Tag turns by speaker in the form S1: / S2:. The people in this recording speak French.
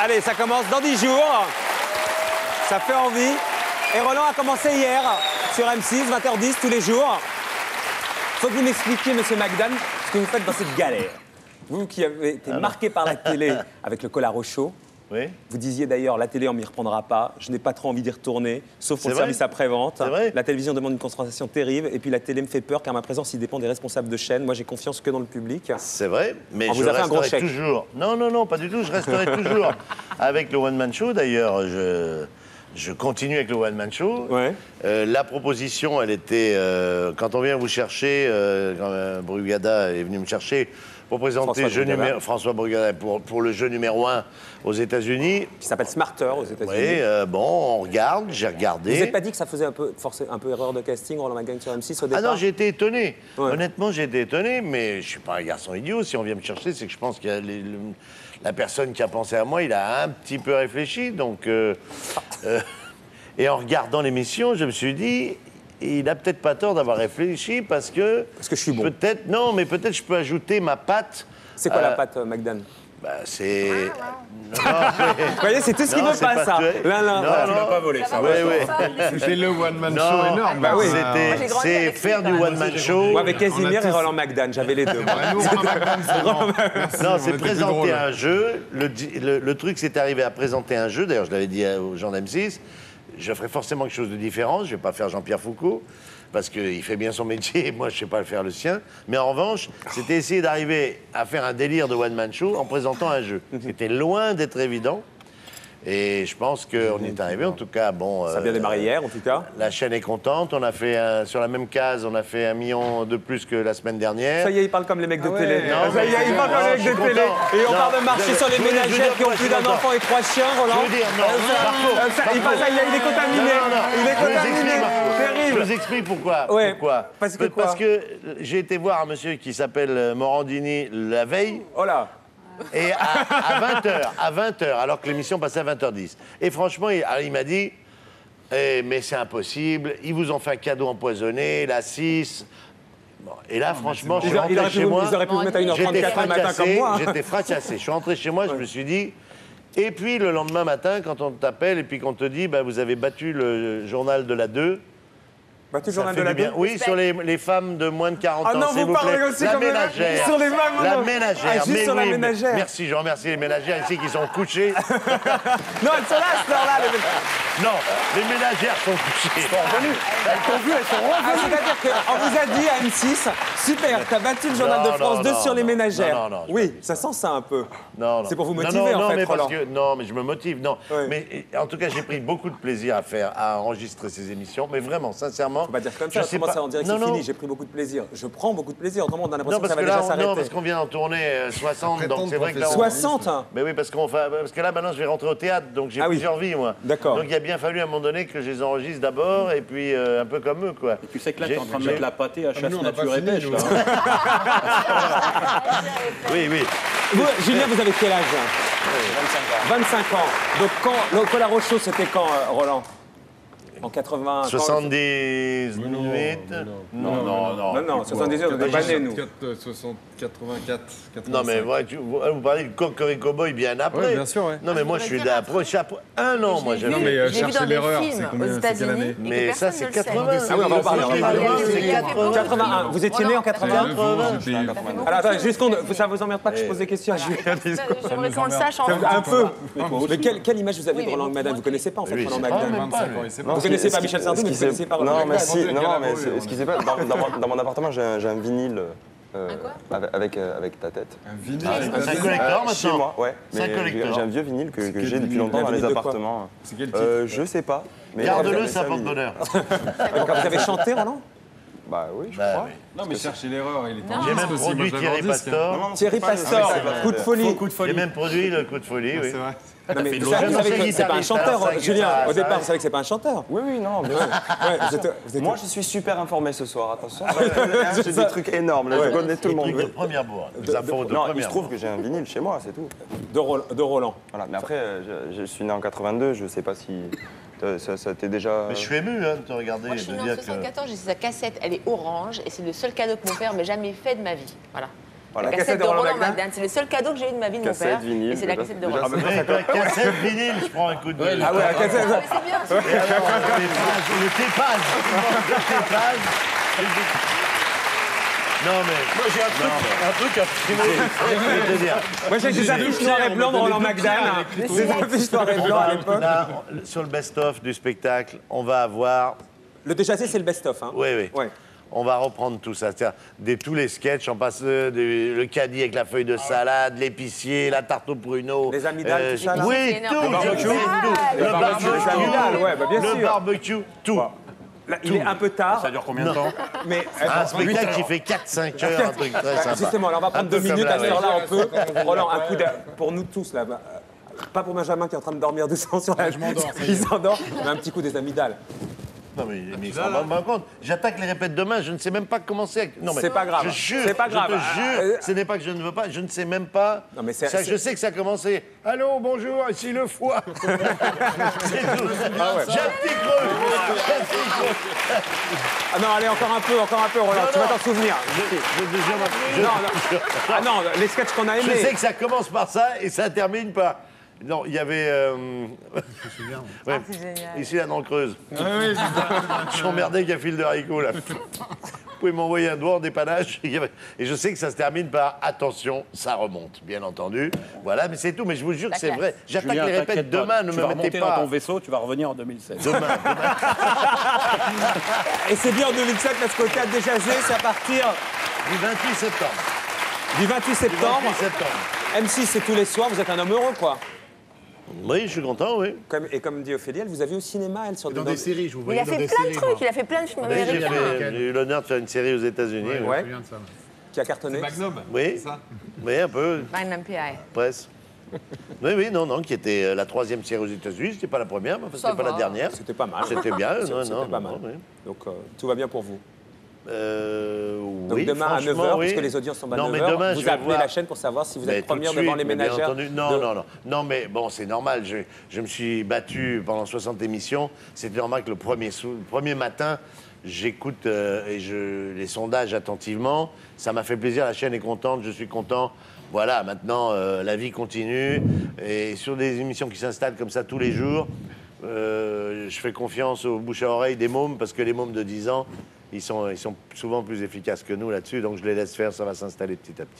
S1: Allez, ça commence dans 10 jours. Ça fait envie. Et Roland a commencé hier sur M6, 20h10 tous les jours. Faut que vous m'expliquiez, monsieur McDan, ce que vous faites dans cette galère. Vous qui avez été marqué par la télé avec le Collaro Show.
S2: Oui.
S1: Vous disiez d'ailleurs, la télé, on m'y reprendra pas. Je n'ai pas trop envie d'y retourner, sauf pour le service après-vente. La télévision demande une concentration terrible. Et puis la télé me fait peur, car ma présence, il dépend des responsables de chaîne. Moi, j'ai confiance que dans le public.
S2: C'est vrai, mais
S1: on
S2: je
S1: vous a fait un gros
S2: resterai
S1: chèque.
S2: toujours... Non, pas du tout. Je resterai toujours avec le One Man Show. D'ailleurs, je continue avec le One Man Show.
S1: Ouais.
S2: La proposition, elle était... quand on vient vous chercher, quand Brugada est venu me chercher pour présenter François Brugada pour le jeu numéro 1 aux États-Unis.
S1: Qui s'appelle Smarter aux États-Unis.
S2: Oui, bon, on regarde, j'ai regardé.
S1: Vous n'avez pas dit que ça faisait un peu erreur de casting, Roland McDan sur M6 au départ?
S2: Ah non, j'ai été étonné.
S1: Ouais.
S2: Honnêtement, j'ai été étonné, mais je suis pas un garçon idiot. Si on vient me chercher, c'est que je pense qu'il y a la personne qui a pensé à moi, il a un petit peu réfléchi. Donc, et en regardant l'émission, je me suis dit, il a peut-être pas tort d'avoir réfléchi parce que
S1: je suis bon.
S2: Peut-être peut-être je peux ajouter ma patte.
S1: C'est quoi la patte, McDan?
S2: Bah, c'est...
S1: Vous voyez, c'est tout ce qu'il veut pas, ça.
S2: Non,
S3: tu l'as pas volé, ça.
S2: Oui, oui.
S3: C'est le One Man Show énorme.
S1: Bah oui.
S2: C'est faire du One Man Show.
S1: Moi, avec Casimir et Roland McDan, j'avais les deux.
S2: Non, c'est présenter un jeu. Le truc, c'est arrivé à présenter un jeu. D'ailleurs, je l'avais dit aux gens d'M6. Je ferai forcément quelque chose de différent. Je ne vais pas faire Jean-Pierre Foucault, parce qu'il fait bien son métier et moi, je ne sais pas le faire le sien. Mais en revanche, c'était essayer d'arriver à faire un délire de One Man Show en présentant un jeu. C'était loin d'être évident. Et je pense qu'on y est arrivé, en tout cas, bon...
S1: Ça a bien démarré hier, en tout cas.
S2: La chaîne est contente. On a fait, sur la même case, on a fait 1 million de plus que la semaine dernière.
S1: Ça y est, il parle comme les mecs de télé.
S2: Non,
S1: ça y est, il parle comme les mecs de télé. Et on parle de marcher sur les ménagères qui ont plus d'un enfant et 3 chiens, Roland.
S2: Je veux dire, non,
S1: il est contaminé. Il est contaminé.
S2: Je
S1: Terrible.
S2: vous explique pourquoi.
S1: Ouais.
S2: Pourquoi
S1: Parce que quoi?
S2: Parce que j'ai été voir un monsieur qui s'appelle Morandini la veille.
S1: Oh là.
S2: Et à 20h, alors que l'émission passait à 20h10. Et franchement, il m'a dit, mais c'est impossible, ils vous ont fait un cadeau empoisonné, la 6. Bon, et là, franchement, je suis rentré chez moi.
S1: Ils auraient pu vous mettre à 1h34 le matin comme moi.
S2: J'étais fracassé. Je suis rentré chez moi, je me suis dit... Et puis, le lendemain matin, quand on t'appelle et puis qu'on te dit, bah, vous avez battu le journal de la 2...
S1: Battu le journal de la 2?
S2: Oui, sur les femmes de moins de 40 ans,
S1: ah non,
S2: s'il vous plaît.
S1: Aussi
S2: la
S1: comme
S2: ménagère.
S1: Sur les femmes,
S2: la ménagère.
S1: Ah, juste sur la ménagère.
S2: Merci, je remercie les ménagères ici qui sont couchées.
S1: Non, elles sont là, à cette heure-là.
S2: Non, les ménagères sont couchées.
S1: Elles sont revenues. Elles sont revenues. C'est-à-dire qu'on vous a dit à M6, super, t'as battu le journal de France 2 sur les ménagères.
S2: Non,
S1: oui, ça sent ça un peu.
S2: Non.
S1: C'est pour vous motiver, en fait, Roland.
S2: Non, mais je me motive, non. Oui. Mais en tout cas, j'ai pris beaucoup de plaisir à enregistrer ces émissions. Mais vraiment, sincèrement...
S1: Faut pas dire comme ça, autrement ça en dirait que c'est fini. J'ai pris beaucoup de plaisir. Je prends beaucoup de plaisir, autrement on a l'impression que ça va déjà s'arrêter.
S2: Non, parce qu'on vient en tournée 60, donc c'est vrai que là...
S1: 60
S2: Mais oui, parce que là, maintenant, je vais rentrer au théâtre, donc j'ai plusieurs vies, moi.
S1: D'accord.
S2: Donc il a bien fallu, à un moment donné, que je les enregistre d'abord, et puis un peu comme eux, quoi.
S4: Et tu sais que là, tu es en train de mettre la pâtée à chasse nature et pêche, là.
S2: Oui.
S1: Vous, Julien, vous avez quel âge? 25 ans. Donc quand le Collaro Show, c'était quand, Roland? En 80...
S2: 78...
S1: Non, 78, on était pas nés, nous.
S3: 84, 85.
S2: Non, mais vous parlez de Cocorico Boy bien après.
S3: Oui, bien sûr, oui.
S2: Non, mais moi, je suis d'après. 1 an, moi, j'avais...
S3: Non, mais
S5: J'ai vu dans des films aux États-Unis.
S2: Mais ça, c'est 80.
S1: Ah oui, on va en parler.
S2: C'est
S1: 81. Vous étiez né en 81? Alors, attendez, juste qu'on... Ça vous emmerde pas que je pose des questions à Julien?
S5: J'aimerais qu'on le sache en
S1: Un peu. Mais quelle image vous avez de Roland McDan? Vous connaissez pas, en fait, Roland McDan? Vous connaissez pas Michel Sardou, mais vous connaissez pas Roland McDan?
S6: Non, mais ce qui s'est passé, dans mon appartement, j'ai un vinyle avec ta tête.
S3: Un vinyle?
S2: C'est un collector, maintenant?
S6: Chez moi, ouais.
S2: C'est un collector.
S6: J'ai un vieux vinyle que j'ai depuis longtemps dans les appartements.
S3: C'est quel titre?
S6: Je sais pas.
S2: Garde-le, ça porte bonheur.
S1: Donc, vous avez chanté, Roland?
S6: Bah oui, je crois.
S3: Non, mais cherchez l'erreur, il est en
S2: J'ai même produit Thierry Pastor.
S1: Thierry Pastor, coup de folie.
S2: J'ai même produit le coup de folie, oui.
S3: C'est vrai.
S1: Non, mais vous savez que c'est pas un chanteur, Julien. Au départ, vous savez que c'est pas un chanteur.
S6: Oui, non, bien sûr. Moi, je suis super informé ce soir, attention. J'ai des trucs énormes, là, je connais tout le monde.
S2: De première bourre. Des infos de
S6: Non, il
S2: première
S6: se trouve que j'ai un vinyle chez moi, c'est tout.
S1: De Roland.
S6: Voilà, mais après, je suis né en 82, je sais pas si ça t'est déjà...
S2: Mais je suis ému de te regarder.
S5: Moi, je suis née en 74, j'ai sa cassette, elle est orange, et c'est le seul cadeau que mon père m'a jamais fait de ma vie. Voilà.
S6: Voilà.
S5: La cassette de Roland McDan. C'est le seul cadeau que j'ai eu de ma vie de mon
S6: Cassette,
S5: père.
S6: vinyle,
S5: Et c'est la cassette de Roland.
S2: Cassette vinyle, je prends un coup de gueule.
S1: Ah ouais, la cassette.
S5: C'est bien.
S2: Et alors, le Tépaz. Le Tépaz. Non, mais.
S4: Moi, j'ai un truc à frimer.
S2: Je vais te dire.
S1: Moi, j'ai des affiches noires et blancs de Roland McDan. Des affiches noires et blancs à l'époque.
S2: Là, sur le best-of du spectacle, on va avoir.
S1: Le déchassé, c'est le best-of. Hein.
S2: Oui, oui.
S1: Ouais.
S2: On va reprendre tout ça. C'est-à-dire tous les sketchs, en passant le caddie avec la feuille de salade, l'épicier, la tarte au pruneau.
S1: Les amygdales, tout ça, là.
S2: Oui,
S5: C'est
S2: tout.
S5: énorme.
S2: Le barbecue.
S1: Les amygdales, ouais, bah, bien
S2: Le
S1: sûr.
S2: barbecue, tout.
S1: Là, il est un peu tard.
S4: Ça dure combien de temps?
S1: Mais
S2: Un spectacle qui fait 4-5 heures, un truc très sympa.
S1: justement, alors on va prendre
S2: Un peu
S1: 2
S2: comme
S1: minutes
S2: là,
S1: à cette heure-là, on peut. Roland, un coup pour nous tous, là. Pas pour Benjamin qui est en train de dormir doucement sur la... Je m'endors. Il s'endort, mais un petit coup des amygdales.
S2: Non, mais il s'en rend pas compte. J'attaque les répètes demain, je ne sais même pas commencer. Non, mais
S1: C'est pas grave.
S2: Je jure,
S1: C'est pas grave.
S2: je te jure, ce n'est pas que je ne veux pas, je ne sais même pas.
S1: Non, mais
S2: je sais que ça a commencé. Allô, bonjour, ici le foie. C'est tout. J'ai un petit creux.
S1: Ah non, allez, encore un peu, Roland, tu vas t'en souvenir. Ah non, les sketchs qu'on a
S2: Je
S1: aimés.
S2: sais que ça commence par ça et ça termine par. Non, il y avait. Ouais,
S5: C'est génial.
S2: ici, là, dans le Creuse. Je suis emmerdé avec un fil de haricot, là. Vous pouvez m'envoyer un doigt en dépannage. Et je sais que ça se termine par attention, ça remonte, bien entendu. Voilà, mais c'est tout. Mais je vous jure que c'est vrai. J'attaque
S4: Julien,
S2: les répètes
S4: t'inquiète pas,
S2: demain, ne
S4: tu
S2: me
S4: vas
S2: mettez
S4: remonter dans
S2: pas.
S4: ton vaisseau, tu vas revenir en 2016.
S2: Demain.
S1: Et c'est bien en 2007 parce qu'au théâtre des Jazés, c'est à partir
S2: Du 28 septembre.
S1: du 28 septembre.
S2: 28 septembre.
S1: M6, c'est tous les soirs, vous êtes un homme heureux, quoi.
S2: Oui, je suis content, oui.
S1: Et comme dit Ophélie, elle vous a vu au cinéma, elle, sur
S7: Dans des séries, je vous
S5: Il
S7: voyais
S5: a
S7: dans
S5: fait
S7: des
S5: plein de
S7: séries,
S5: trucs,
S7: moi.
S5: il a fait plein de films
S2: Oui,
S5: américains.
S2: j'ai eu l'honneur de faire une série aux États-Unis. oui.
S1: Ouais.
S7: Je me souviens de ça.
S1: qui a cartonné.
S3: Magnum.
S2: Oui, oui, un peu,
S5: Magnum P.I.
S2: presque. Oui, non, qui était la 3e série aux États-Unis. C'était pas la première, mais
S5: Ça
S2: c'était pas
S5: va.
S2: la dernière.
S1: C'était pas mal.
S2: C'était bien,
S1: C'était
S2: non,
S1: pas
S2: non,
S1: mal.
S2: oui.
S1: Donc tout va bien pour vous. Donc
S2: Oui,
S1: demain à 9h,
S2: franchement, oui.
S1: puisque les audiences sont à
S2: Non, mais
S1: 9h,
S2: demain, je
S1: vous
S2: vais
S1: appelez
S2: voir-
S1: la chaîne pour savoir si vous
S2: Mais
S1: êtes
S2: tout de
S1: première
S2: suite,
S1: devant les
S2: mais bien
S1: ménagères.
S2: entendu. Non, mais bon, c'est normal. Je me suis battu pendant 60 émissions. C'était normal que le premier matin, j'écoute les sondages attentivement. Ça m'a fait plaisir. La chaîne est contente. Je suis content. Voilà, maintenant, la vie continue. Et sur des émissions qui s'installent comme ça tous les jours, je fais confiance aux bouche à oreille des mômes, parce que les mômes de 10 ans, ils sont souvent plus efficaces que nous là-dessus. Donc je les laisse faire, ça va s'installer petit à petit.